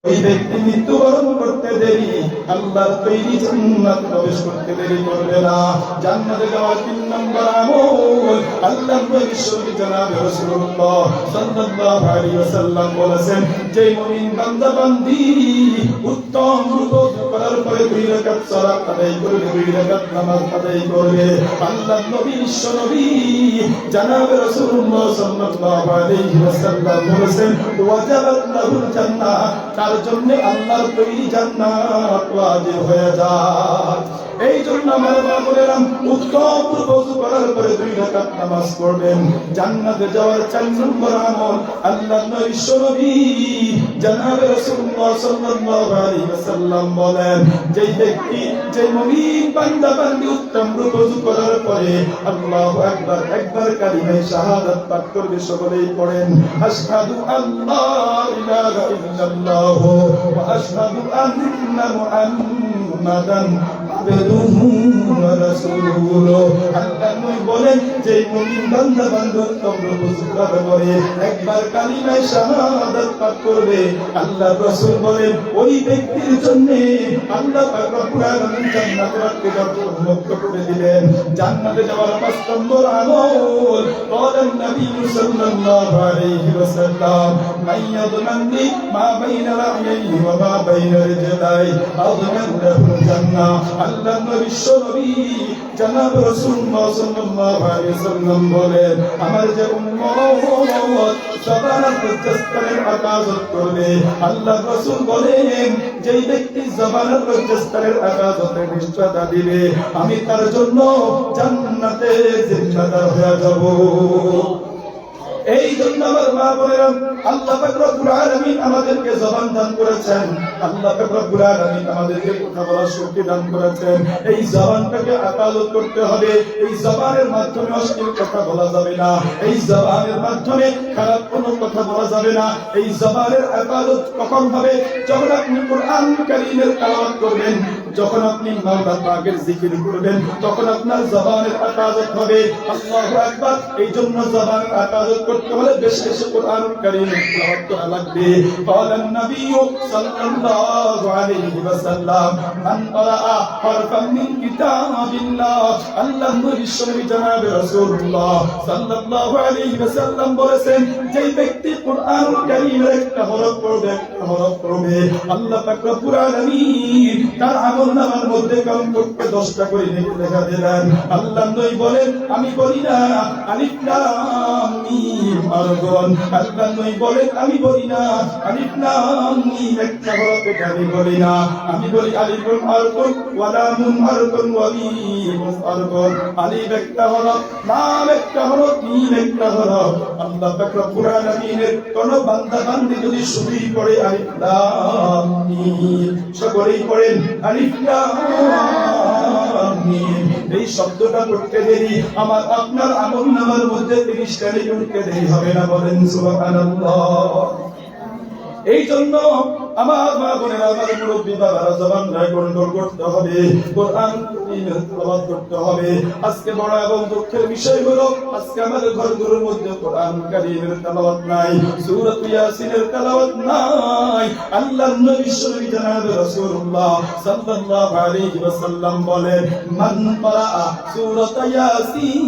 ওই ব্যক্তি মৃত্যুবরণ করতে দেরি আল্লাহর তৈরি জান্নাত প্রবেশ করতে দেরি করবে না। জান্নাতে যাওয়ার 3 নম্বর আমল আল্লাহর নবী জনাব রাসূলুল্লাহ সাল্লাল্লাহু আলাইহি ওয়াসাল্লাম বলেছেন, যে মুমিন বান্দা বান্দি উত্তম ওযু করার পরে 2 রাকাত সালাত আদায় করবে, 2 রাকাত নামাজ আদায় করবে, আল্লাহর নবী বিশ্বনবী জনাব রাসূলুল্লাহ সাল্লাল্লাহু আলাইহি ওয়াসাল্লাম বলেছেন, ওয়াজাবাত লাহুল জান্নাহ, তার জন্য আল্লাহর তৈরি জান্নাত ওয়াজিব হয়ে যায়। এই জন্য আমার বাবারা উত্তম ওযু করার পরে 2 রাকাত নামাজ পড়বেন। জান্নাতে যাওয়ার 4 নম্বর আমল আল্লাহর নবী জনাব রাসূলুল্লাহ সাল্লাল্লাহু আলাইহি ওয়াসাল্লাম বলেন, যে ব্যক্তি যে মুমিন বান্দা বান্দি উত্তম ওযু করার পরে আল্লাহু আকবার একবার কালিমা শাহাদাত পাঠ করবে। সকলেই পড়েন, আশহাদু আল্লা ইলাহা ইল্লাল্লাহ ওয়া আশহাদু আন্না মুহাম্মাদান আবদুহু ওয়া রাসূলুহু। আল্লাহ নবী বলেন, যে মুমিন বান্দা বান্দি উত্তম ওযু করার পরে একবার কালিমা শাহাদাত পাঠ করবে, আল্লাহর রাসূল বলেন ওই ব্যক্তির জন্য আল্লাহ পাক রব্বুল আলামিন জান্নাতের দরজা উন্মুক্ত করে দিবেন। জান্নাতে যাওয়ার 5 নম্বর আমল বলেন নবী সাল্লাল্লাহু আলাইহি ওয়াসাল্লাম, মাইয়াদমানি মা বাইনা রা'য়াইহি ওয়া মা বাইনা রিজলাই আযমান লাহুল জান্নাহ। আল্লাহ নবী জনাব রাসূলুল্লাহ সাল্লাল্লাহু আলাইহি ওয়াসাল্লাম বলেন, আমার যে উম্মত জবানের প্রত্যেকটার আকাজত করবে, আল্লাহ রাসূল বলেন যেই ব্যক্তি জবানের প্রত্যেকটার আকাজতে নিশ্চয়তা দিবে, আমি তার জন্য জান্নাতে জিম্মাদার হয়ে যাব। এই জন্য আমার মা বোনেরা, আল্লাহ পাক রব্বুল আলামিন আমাদেরকে জবান দান করেছেন, আল্লাহ পাক রব্বুল আলামিন আমাদেরকে কথা বলার শক্তি দান করেছেন। এই জবানটাকে আকালত করতে হবে। এই জবানের মাধ্যমে অশ্লীল কথা বলা যাবে না, এই জবানের মাধ্যমে খারাপ কোনো কথা বলা যাবে না। এই জবানের আকালত কখন হবে? যখন আপনি কোরআন কারীমের তেলাওয়াত করবেন, যখন আপনি মাওলা পাকের জিকির করবেন, তখন আপনার জবানের আকালত হবে। আল্লাহু আকবার। এই জন্য জবানের আকালত করতে হলে বেশি বেশি কোরআন কারীমের তেলাওয়াত করা লাগবে। ক্বালান নবী সাল্লাল্লাহু আলাইহি ওয়াসাল্লাম, মান ক্বারা হারফান মিন কিতাবিল্লাহ, আল্লাহ নবী জনাব রাসূলুল্লাহ সাল্লাল্লাহু আলাইহি ওয়াসাল্লাম বলেছেন, যে ব্যক্তি কোরআন কারীমের একটা হরফ পড়বে, আল্লাহ পাক রব্বুল আলামিন তার আমলনামার মধ্যে কমপক্ষে 10টা করে নেকি লেখা দিলেন। আল্লাহ নবী বলেন, আমি বলি না আলিফ লাম মিম আরগুন, আল্লাহ নবী বলেন আমি বলি না আলিফ লাম মিম একটা হরফ, এটা আমি বলি না, আমি বলি আলিফুন আরগুন ওয়া লামুন আরগুন ওয়া মিমুন আরগুন। আলিফ একটা হরফ, লাম একটা হরফ, মিম একটা হরফ। আল্লাহ পাক রব্বুল আলামিনের কোন বান্দা বান্দি যদি শুধুই পড়ে আলিফ লাম মিম, সকলেই পড়েন আলিফ লাম মিম, এই শব্দটা পড়তে দেরি আমার আপনার আমলনামার মধ্যে 30টা নেকি উঠতে দেরি হবে না। বলেন সুবহানাল্লাহ। এই জন্য আমার মা বোনেরা, আমার মুরব্বী বাবারা, জবানটা কন্ট্রোল করতে হবে, কোরআন তেলাওয়াত করতে হবে। আজকে বড় এবং দুঃখের বিষয় হলো, আজকে আমাদের ঘরগুলোর মধ্যে কোরআন কারীমের তেলাওয়াত নাই, সূরা ইয়াসিনের তেলাওয়াত নাই। আল্লাহর নবী জনাব রাসূলুল্লাহ সাল্লাল্লাহু আলাইহি ওয়াসাল্লাম বলেন, মান ক্বারা সূরা ইয়াসিন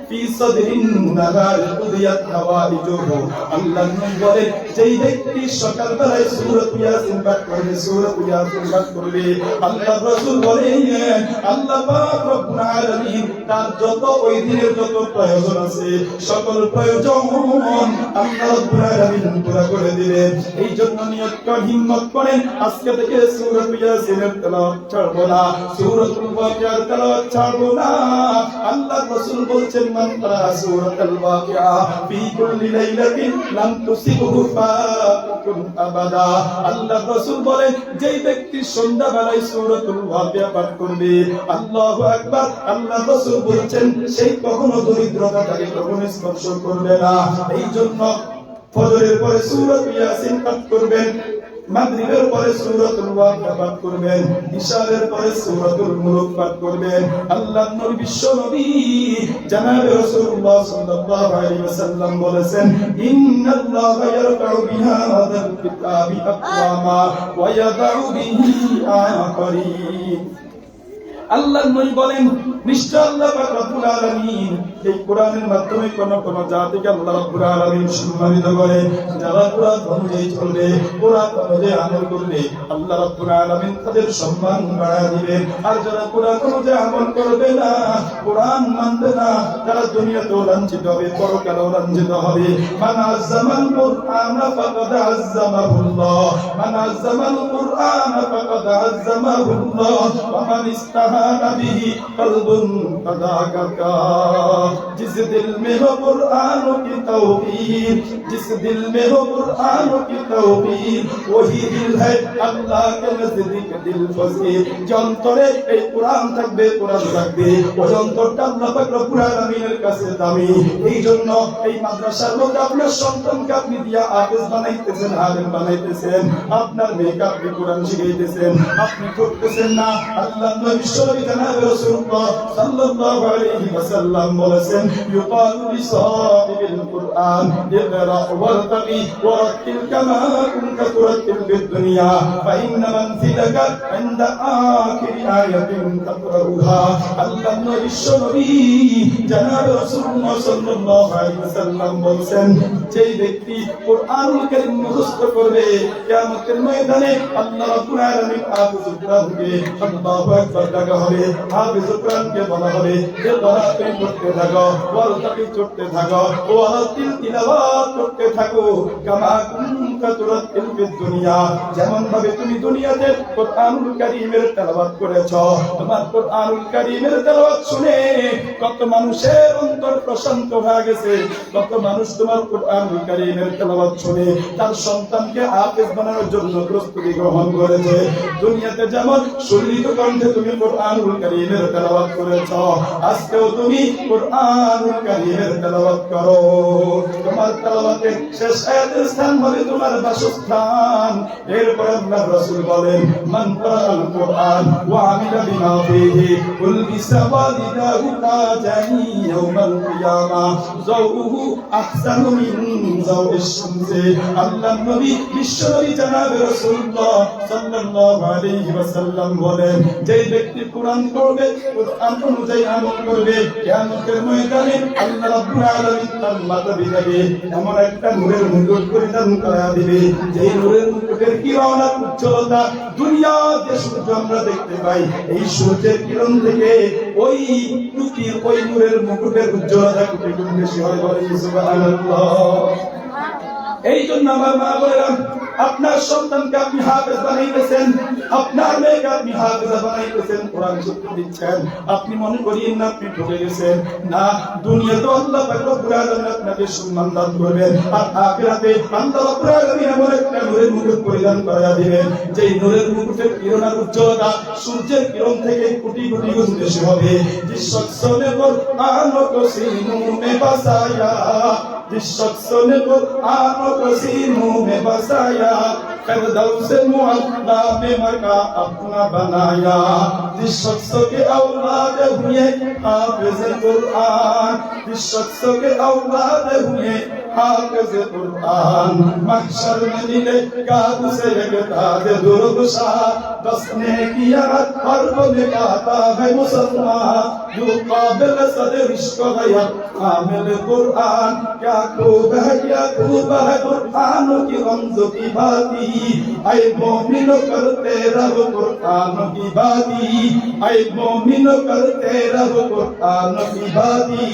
ফি সাদরিন নাহার কুদিয়াত হাওয়াইজুহু। আল্লাহর নবী বলেন, যেই ব্যক্তি সকালবেলায় সূরা ইয়াসিন পাঠ করবে, সূরা ইয়াসিন পাঠ করবে, আল্লাহর রাসূল বলেন আল্লাহ পাক রব্বুল আলামিন তার যত ওই দিনের যত প্রয়োজন আছে, সকল প্রয়োজন আল্লাহ রব্বুল আলামিন পুরো করে দিবেন। এই জন্য নিয়ত করেন, হিম্মত করেন, আজকে থেকে সূরা ইয়াসিনের তেলাওয়াত ছাড়বো না, সূরাতুল ওয়াকিয়ার তেলাওয়াত ছাড়বো না। আল্লাহর রাসূল বলছেন, মান ক্বারা সূরাতুল ওয়াকিয়া ফি কুল্লি লাইলাতিন লাম তুসিবহু ফাতুন আবাদা। আল্লাহর রাসূল বলেন, যেই ব্যক্তি সন্ধ্যাবেলায় সূরাতুল ওয়াকিয়া পাঠ করবে, আল্লাহু আকবার, আল্লাহর রাসূল বলেছেন সেই কখনো দরিদ্রতা তাকে কখনো স্পর্শ করবে না। এই জন্য ফজরের পরে সূরা ইয়াসিন পাঠ করবেন, মাগরিবের পরে সূরাতুল ওয়াকিয়া পাঠ করবেন, ইশারের পরে সূরাতুল মুলক পাঠ করবেন। আল্লাহর নবী বিশ্ব নবী জনাবে রাসূলুল্লাহ সাল্লাল্লাহু আলাইহি ওয়াসাল্লাম বলেছেন, ইন্নাল্লাহা ইয়ারফা'ু বিহাযাল কিতাবি আকওয়ামা ওয়া ইয়াদা'ু বিহি আখারিন। আল্লাহর নবী বলেন, নিশ্চয় আল্লাহ পাক রব্বুল আলামিন এই কোরআনের মাধ্যমে কোন কোন জাতিকে আল্লাহ রব্বুল আলামিন সম্মানিত করে। যারা কোরআন অনুযায়ী চলবে, কোরআন অনুযায়ী আমল করবে, আল্লাহ রব্বুল আলামিন তাদের সম্মান বাড়ায় দিবেন। আর যারা কোরআন অনুযায়ী আমল করবে না, কোরআন মানবে না, তারা দুনিয়াতেও লাঞ্ছিত হবে, পরকালেও লাঞ্ছিত হবে। মান আযযামাল কুরআন ফাকাদ আযযামাহুল্লাহ, মান আযযামাল কুরআন ফাকাদ আযযামাহুল্লাহ, ওয়া মান ইস্তাহানা বিহি কলবুন ফাদাকাকা। जिस दिल में हो कुरान की तौहीद, जिस दिल में हो कुरान की तौहीद, वही दिल है अल्लाह के नजदीक दिल फजील। যন্তরে এই কোরআন থাকবে, কোরআন থাকবে, ওই অন্তরটা আল্লাহ পাক রব্বুল আলামিনের কাছে দামি। এই জন্য এই মাদ্রাসার মধ্যে আপনার সন্তানকে আপনি দিয়া হাফেজ বানাইতেছেন, আলেম বানাইতেছেন, আপনার মেয়েকে আপনি কোরআন শিখাইতেছেন, আপনি করতেছেন না। আল্লাহ নবী জনাবে রাসূলুল্লাহ সাল্লাল্লাহু আলাইহি ওয়াসাল্লাম বলেছেন, ইউকালু লিসাহিবিল কুরআন ইকরা ওয়ারতাকি ওয়ারাতিল কামা কুনতা তুরাতিল ফিদ দুনিয়া ফাইন্না মানজিলাকা ইনদা আখিরি আয়াতিন তাকরাউহা। আল্লাহ নবী জনাবে রাসূলুল্লাহ সাল্লাল্লাহু আলাইহি ওয়াসাল্লাম বলেন, যেই ব্যক্তি কুরআনুল কারীম মুখস্থ করবে, কিয়ামতের ময়দানে আল্লাহ রাব্বুল আলামিন হাফিজুল কুরআনকে আল্লাহু আকবার ডাকা হবে। হাফিজুল কুরআনকে বলা হবে, যে দরাতে করতে থাকো, ওয়ারতাকি চড়তে থাকো, ওয়ারাতিল তিলাওয়াত করতে থাকো, কামা কুনতা তুরাতিল ফিদ দুনিয়া। যেমন ভাবে তুমি দুনিয়াতে কুরআনুল কারীমের তেলাওয়াত করেছো, তোমার কুরআনুল কারীমের তেলাওয়াত শুনে কত মানুষের অন্তর প্রশান্ত হয়ে গেছে, কত মানুষ তোমার কুরআনুল কারীমের তেলাওয়াত শুনে তার সন্তানকে হাফেজ বানানোর জন্য প্রস্তুতি গ্রহণ করেছে। দুনিয়াতে যেমন সুলিত কণ্ঠে তুমি কুরআনুল কারীমের তেলাওয়াত করেছো, আজকেও তুমি কুরআনুল কারীমের তেলাওয়াত করো। তোমার তেলাওয়াতের শেষ আয়াতের স্থান হবে তোমার বাসস্থান। এরপর আল্লাহর রাসূল বলেন, মান ক্বারাআল কুরআন ওয়া আমিলা বিমা ফীহি উলবিসা ওয়ালিদাহু তাজানি ইয়াউমাল কিয়ামাহ যাওহু আহসানু মিন যাওইশ শামসি। আল্লাহর নবী বিশ্বনবী জনাবে রাসূলুল্লাহ সাল্লাল্লাহু আলাইহি ওয়াসাল্লাম বলেন, যে ব্যক্তি কোরআন পড়বে, কোরআন অনুযায়ী আমল করবে, কিয়ামতের ময়দানে আল্লাহ রাব্বুল আলামিন তার মাথা বিদাবে এমন একটা নূরের মুকুট পরিধান করা দিবে, যেই নূরের মুকুটের কিরণ আর উজ্জ্বলতা দুনিয়ার যে সূর্য আমরা দেখতে পাই, এই সূর্যের কিরণ থেকে ওই টুপির ওই নূরের মুকুটের উজ্জ্বলতা কোটি গুণ বেশি হয়। বলে সুবহানাল্লাহ। এই জন্য আমার মা বলেন, আপনার সন্তানকে আপনি হাফেজ বানাইতেছেন, আপনার মেয়েকে আপনি হাফেজা বানাইতেছেন, কোরআন শিক্ষা দিচ্ছেন, আপনি মনে করিয়েন না আপনি ঠকে গেছেন। না, দুনিয়াতে আল্লাহ পাক রব্বুল আলামিন আপনাকে সম্মান দান করবেন, আর আখিরাতে আল্লাহ রাব্বুল আলামিন এমন একটা নূরের মুকুট পরিধান করায়া দিবেন, যেই নূরের মুকুটের কিরণ আর উজ্জ্বলতা সূর্যের কিরণ থেকে কোটি কোটি গুণ বেশি হবে। जिस शख्स ने कुरआन को सीनों में बसाया, जिस शख्स ने कुरआन को सीनों में बसाया, फिरदौस मुअल्ला में मका अपना बनाया। जिस शख्स के औलाद हुए हाफिज कुरआन, जिस शख्स के औलाद हुए हाफिज कुरआन, महशर में मिलेगा उसे एक ताज दुर्गुशा। बस ने किया हर को निकाता है मुसलमान, जो काबिल सदर इश्क गया कामिल कुरआन। क्या खूब है कुरआन की रमज़ की बाती, ऐ मोमिनो करते रहो कुरआन की बाती, ऐ मोमिनो करते रहो कुरआन की बाती।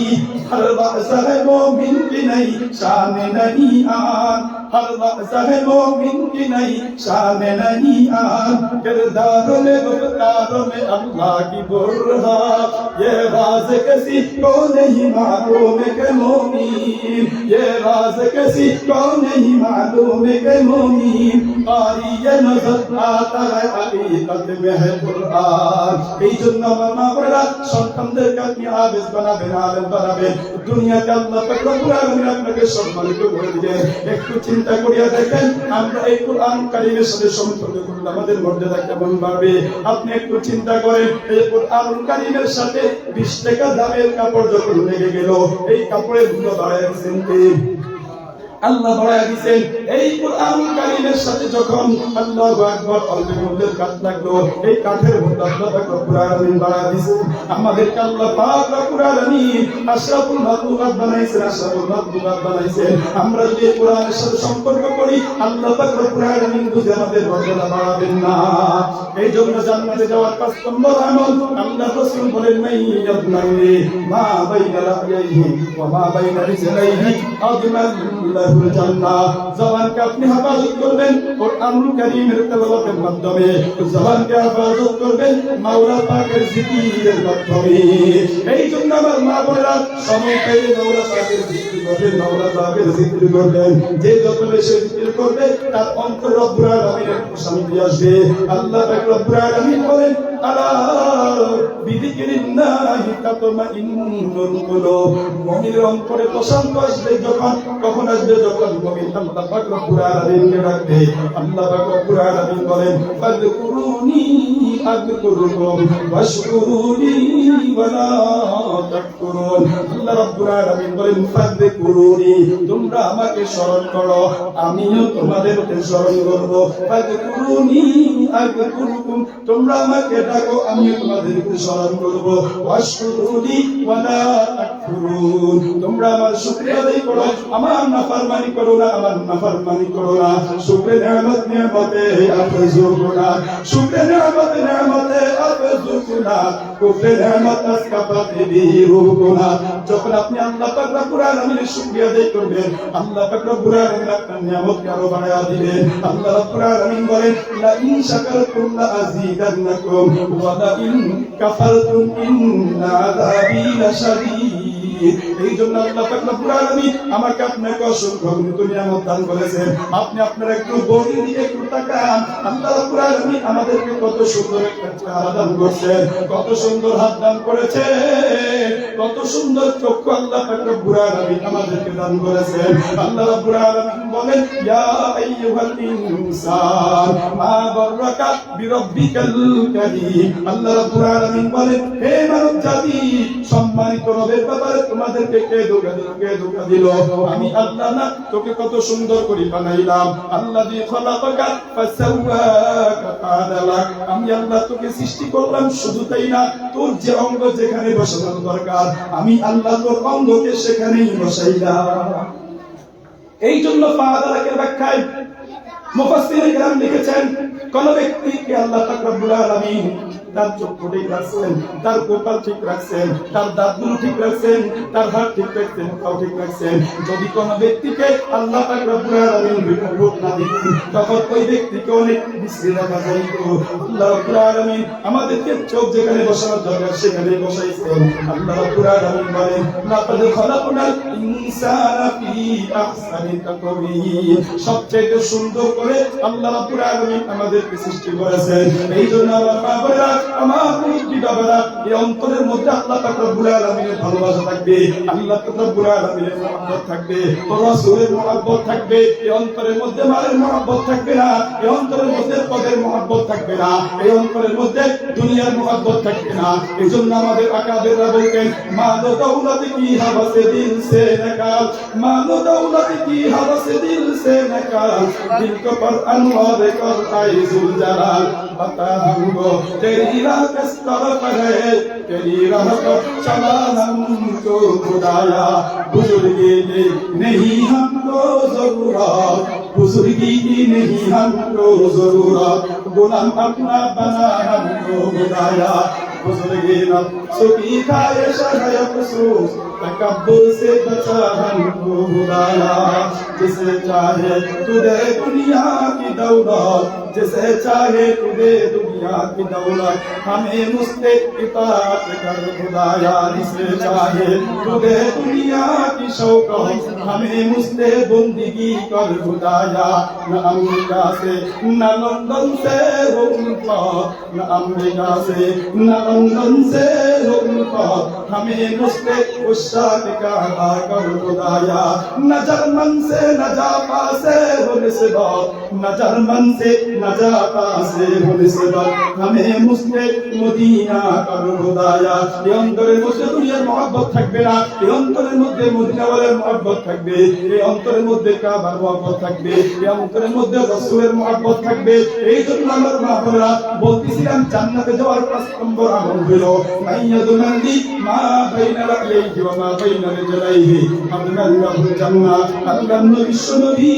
हर बात है मोमिन की नहीं शान नहीं आन, हर बात है मोमिन की नहीं शान नहीं आन। किरदारों में गुफ्तारों में अल्लाह की बुरहान, ये राज किसी को नहीं मालूम के मोमिन, ये राज किसी को नहीं मालूम के मोमिन। कारी ये नजर आता है हकीकत में है कुरआन। এই জন্য মা বড়রা সন্তানদেরকে আপনি হাফেজ বানাবেন, আলেম বানাবেন, দুনিয়াতে আল্লাহ পাক রব্বুল আলামিন আপনাকে সম্মানিত করে দিবেন। একটু চিন্তা চিন্তা করিয়া দেখেন আমরা এই কোরআন কারীমের সাথে সম্পর্ক করলে আমাদের মর্যাদা কেমন বাড়বে। আপনি একটু চিন্তা করেন, এই কোরআন কারীমের সাথে 20 টাকা দামের কাপড় যখন লেগে গেল, এই কাপড়ের মূল্য বাড়ায় দিয়েছেন কে? আল্লাহ বাড়ায় দিয়েছেন। এই কোরআন কারীমের সাথে যখন আল্লাহু আকবার অল্প মূল্যের কাঠ লাগলো, এই কাঠের মূল্য আল্লাহ পাক রব্বুল আলামিন বাড়ায় দিয়েছেন। আমাদেরকে আল্লাহ পাক রব্বুল আলামিন আশরাফুল মাখলুকাত বানাইছেন, আশরাফুল মাখলুকাত বানাইছেন। আমরা যদি কোরআনের সাথে সম্পর্ক করি, আল্লাহ পাক রব্বুল আলামিন বুঝে আমাদের মর্যাদা বাড়াবেন না। এই জন্য জান্নাতে যাওয়ার 5 নম্বর আমল, আল্লাহ রাসূল বলেন মাইয়াবনাইহি মা বাইনা রাহইহি ওয়া মা বাইনা রিজলাইহি আদমান লাহুল জান্নাহ। জবানকে আপনি হেফাজত করবেন কোরআনুল কারীমের তেলাওয়াতের মাধ্যমে, জবানকে হেফাজত করবেন মাওলা পাকের জিকিরের মাধ্যমে। এই জন্য আমার মা বোনেরা সময় পেলে মাওলা পাকের জিকির করবেন, মাওলা পাকের জিকির করবেন। যে যত বেশি জিকির করবে তার অন্তর রব্বুল আলামিনের শান্তি আসবে। আল্লাহ পাক রব্বুল আলামিন বলেন আলা বিযিকরিল্লাহি তাতমাইন্নুল কুলুব। মুমিনের অন্তরে প্রশান্তি আসবে যখন, কখন আসবে? যখন মুমিন আল্লাহ পাক রব্বুল আলামিনকে ডাকবে। আল্লাহ পাক রব্বুল আলামিন বলেন ফাযকুরুনি আযকুরুকুম ওয়াশকুরুনি ওয়ালা তাকফুরুন। আল্লাহ রাব্বুল আলামিন বলেন ফাযকুরুনি, তোমরা আমাকে স্মরণ করো, আমিও তোমাদেরকে স্মরণ করব। ফাযকুরুনি আযকুরুকুম, তোমরা আমাকে ডাকো, আমিও তোমাদেরকে স্মরণ করব। ওয়াশকুরুনি ওয়ালা তাকফুরুন, তোমরা আমার শুকরিয়া আদায় করো, আমার নাফরমানি করো না, আমার নাফরমানি করো না। শুকরে নিয়ামতে আফজুকু না, শুকরে নিয়ামতে আফজুকু না, কুফরে নিয়ামত আসকাফাতে বিরুকু না। যখন আপনি আল্লাহ পাক রব্বুল আলামিনের শুকরিয়া আদায় করবেন, আল্লাহ পাক রব্বুল আলামিন আপনার নিয়ামতকে আরো বাড়ায়া দিবেন। আল্লাহ রাব্বুল আলামিন বলেন লা ইন শাকারতুম লা আযীদান্নাকুম ওয়া লা ইন কাফারতুম ইন্না আযাবি লাশাদীদ। এই জন্য আল্লাহ পাক রব্বুল আলামিন আমাকে আপনাকে অসংখ্য নিয়ামত দান করেছেন। আপনি আপনার একটু বডি দিয়ে একটু তাকান, আল্লাহ রাব্বুল আলামিন আমাদেরকে কত সুন্দর একটা চেহারা দান করেছেন, কত সুন্দর হাত দান করেছেন, কত সুন্দর চক্ষু আল্লাহ পাক রব্বুল আলামিন আমাদেরকে দান করেছেন। আল্লাহ রাব্বুল আলামিন বলেন ইয়া আইয়ুহাল ইনসান মা গাররাকা বিরাব্বিকাল কারীম। আল্লাহ রাব্বুল আলামিন বলেন হে মানব জাতি, সম্মানিত রবের ব্যাপারে তোমাদেরকে কে ধোঁকা দিল? আমি আল্লাহ না? তোকে কত সুন্দর করে বানাইলাম। আল্লাযী খালাকাকা ফাসাওয়াকা ফাআদালাক, আমি আল্লাহ তোকে সৃষ্টি করলাম, শুধু তাই না, তোর যে অঙ্গ যেখানে বসানোর দরকার আমি আল্লাহ তোর অঙ্গকে সেখানেই বসাইলাম। এই জন্য ফাআদালাকের ব্যাখ্যায় মুফাসসিরিন কিরাম লিখেছেন, কোন ব্যক্তিকে আল্লাহ পাক রব্বুল আলামিন তার চক্ষু ঠিক রাখছেন, তার কপাল ঠিক রাখছেন, তার দাঁতগুলো ঠিক রাখছেন, তার হাত ঠিক রাখছেন, পাও ঠিক রাখছেন। যদি কোন ব্যক্তিকে আল্লাহ পাক রব্বুল আলামিন বিপদ না দিতেন, তখন ওই ব্যক্তিকে অনেক বিশ্রী দেখা যাইত। আল্লাহ রব্বুল আলামিন আমাদেরকে চোখ যেখানে বসানোর দরকার সেখানে বসাইছেন। আল্লাহ রব্বুল আলামিন বলেন লাকাদ খালাকনাল ইনসানা ফি আহসানি তাকওয়িম, সবচেয়ে সুন্দর করে আল্লাহ রাব্বুল আলামিন আমাদেরকে সৃষ্টি করেছেন। এই জন্য আমার বাবারা, আমার মুরব্বিরা, এই অন্তরের মধ্যে আল্লাহ পাক রব্বুল আলামিনের ভালোবাসা থাকবে, আল্লাহ পাক রব্বুল আলামিনের মহব্বত থাকবে, রাসূলের মহব্বত থাকবে। এই অন্তরের মধ্যে মালের মহব্বত থাকবে না, এই অন্তরের মধ্যে পদের মহব্বত থাকবে না, এই অন্তরের মধ্যে দুনিয়ার মহব্বত থাকবে না। এই জন্য আমাদের আকাবেররা বলতেন মাল দৌলত কি হাওয়াসে দিল সে নিকাল, মাল দৌলত কি হাওয়াসে দিল সে নিকাল, दिल को पर अनवार कर आए जुल जलाल, बता हमको तेरी राह किस तरफ है, तेरी राह पर चला हमको खुदाया, बुजुर्गी की नहीं हमको जरूरत, बुजुर्गी की नहीं हमको जरूरत, गुलाम अपना बना हमको खुदाया, बुजुर्गी नफ्सों की ख्वाहिश है अफसोस, तकब्बुर से बचा हमको खुदाया, जिसे चाहे तू दे दुनिया की दौलत, जिसे चाहे तू दे दुनिया की दौलत, हमें मुझसे इताअत कर खुदाया, जिसे चाहे तू दे दुनिया की शौकत, हमें मुझसे बंदगी कर खुदाया। न अमेरिका से न लंदन से हो उनका, न अमेरिका से न लंदन से हो उनका, हमें मुझसे उस इशाक का अदा कर खुदाया नजर मन से नजाता से हो निस्बत नजर मन से नजाता से हो निस्बत हमें मुस्के मदीना कर खुदाया এই অন্তরের মধ্যে দুনিয়ার মহব্বত থাকবে না এই অন্তরের মধ্যে মদিনাওয়ালার মহব্বত থাকবে এই অন্তরের মধ্যে কাবার মহব্বত থাকবে এই অন্তরের মধ্যে রাসূলের মহব্বত থাকবে এই জন্য আমার মা বোনেরা বলতেছিলাম জান্নাতে যাওয়ার 5 নম্বর আমল হলো মাইয়াদুনালি মা বাইনা রাইহি ওয়া মা বাইনা রিজলাইহি আদনাল্লাহু জান্নাহ আল্লাহর বিশ্বনবী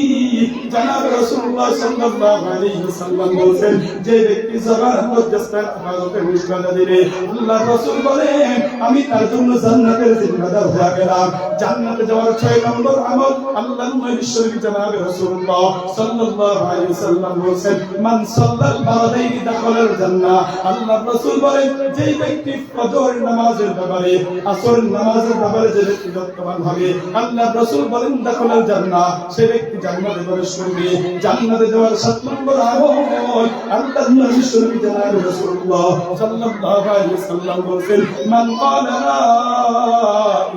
জনাব রাসূলুল্লাহ সাল্লাল্লাহু আলাইহি ওয়াসাল্লাম বলেন যে ব্যক্তি জবান মধ্যস্থান আমাদের মুশকালা দিলে আল্লাহর রাসূল বলেন আমি তার জন্য জান্নাতের জিম্মাদার হয়ে গেলাম জান্নাতে যাওয়ার 6 নম্বর আমল আল্লাহর বিশ্বনবী জনাব রাসূলুল্লাহ সাল্লাল্লাহু আলাইহি ওয়াসাল্লাম বলেন মান সাল্লাল ফারদাইনি দাখালাল জান্নাহ আল্লাহর রাসূল বলেন যে ব্যক্তি ফজর নামাজের ব্যাপারে আসর নামাজের ব্যাপারে যে ব্যক্তি যত্নবান হবে আল্লাহর রাসূল বলেন দাখালাল জান্নাহ সে ব্যক্তি জান্নাতে প্রবেশ করবে জান্নাতে যাওয়ার 7 নম্বর আমল আল্লাহর বিশ্বনবী জনাব রাসূলুল্লাহ সাল্লাল্লাহু আলাইহি ওয়াসাল্লাম বলেন মান ক্বালা লা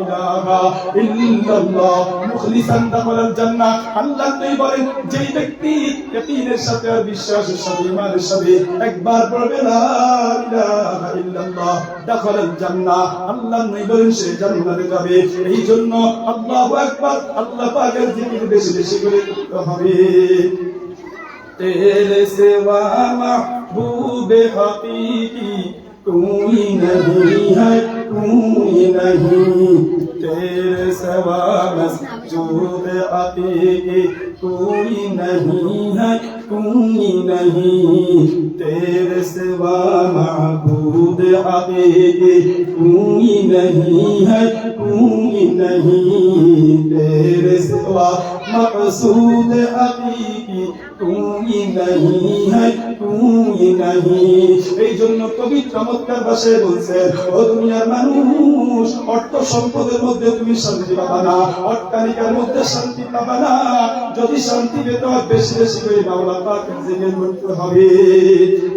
ইলাহা ইল্লাল্লাহ মুখলিসান দাখালাল জান্নাহ আল্লাহ নবী বলেন যে ব্যক্তি ইয়াকিনের সাথে আর বিশ্বাসের সাথে ঈমানের সাথে একবার পড়বে লা ইলাহা ইল্লাল্লাহ দাখালাল জান্নাহ আল্লাহ নবী বলেন সে জান্নাতে যাবে এই জন্য আল্লাহু আকবার আল্লাহ পাকের জিকির বেশি বেশি করে করতে হবে तेरे सिवा महबूब हकीकी कोई नहीं है कोई नहीं तेरे सिवा मस्जूद हकीकी कोई नहीं है कोई नहीं तेरे सिवा महबूब हकीकी कोई नहीं है कोई नहीं तेरे सिवा मकसूद हकीकी कोई नहीं है कोई नहीं এই জন্য কবি চমৎকার ভাষায় বলছে ও দুনিয়ার মানুষ অর্থ সম্পদের মধ্যে তুমি শান্তি পাবা না অট্টালিকার মধ্যে শান্তি পাবা না যদি শান্তি পেতে হয় বেশি বেশি করে মাওলা পাকের জিকির করতে হবে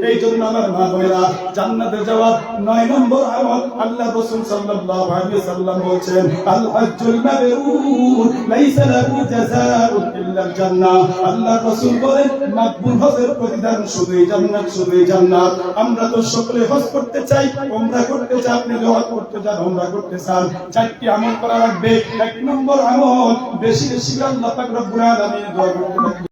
এই জন্য আমার মা বোনেরা জান্নাতে যাওয়ার 9 নম্বর আমল আল্লাহ রাসূল সাল্লাল্লাহু আলাইহি ওয়াসাল্লাম বলেন আল হজ্জুল মাবরুর লাইসা লাহু জাযাউন ইল্লা আল জান্নাহ আল্লাহ রাসূল বলেন মাকবুল হজের প্রতিদান শুধুই জান্নাত শুধুই জান্নাত আমরা তো সকলে হজ করতে চাই উমরা করতে চাই আপনি হজ করতে চান উমরা করতে চান চারটি আমল করা লাগবে 1 নম্বর আমল বেশি বেশি আল্লাহ পাক রব্বুল আলামিন দোয়া করতে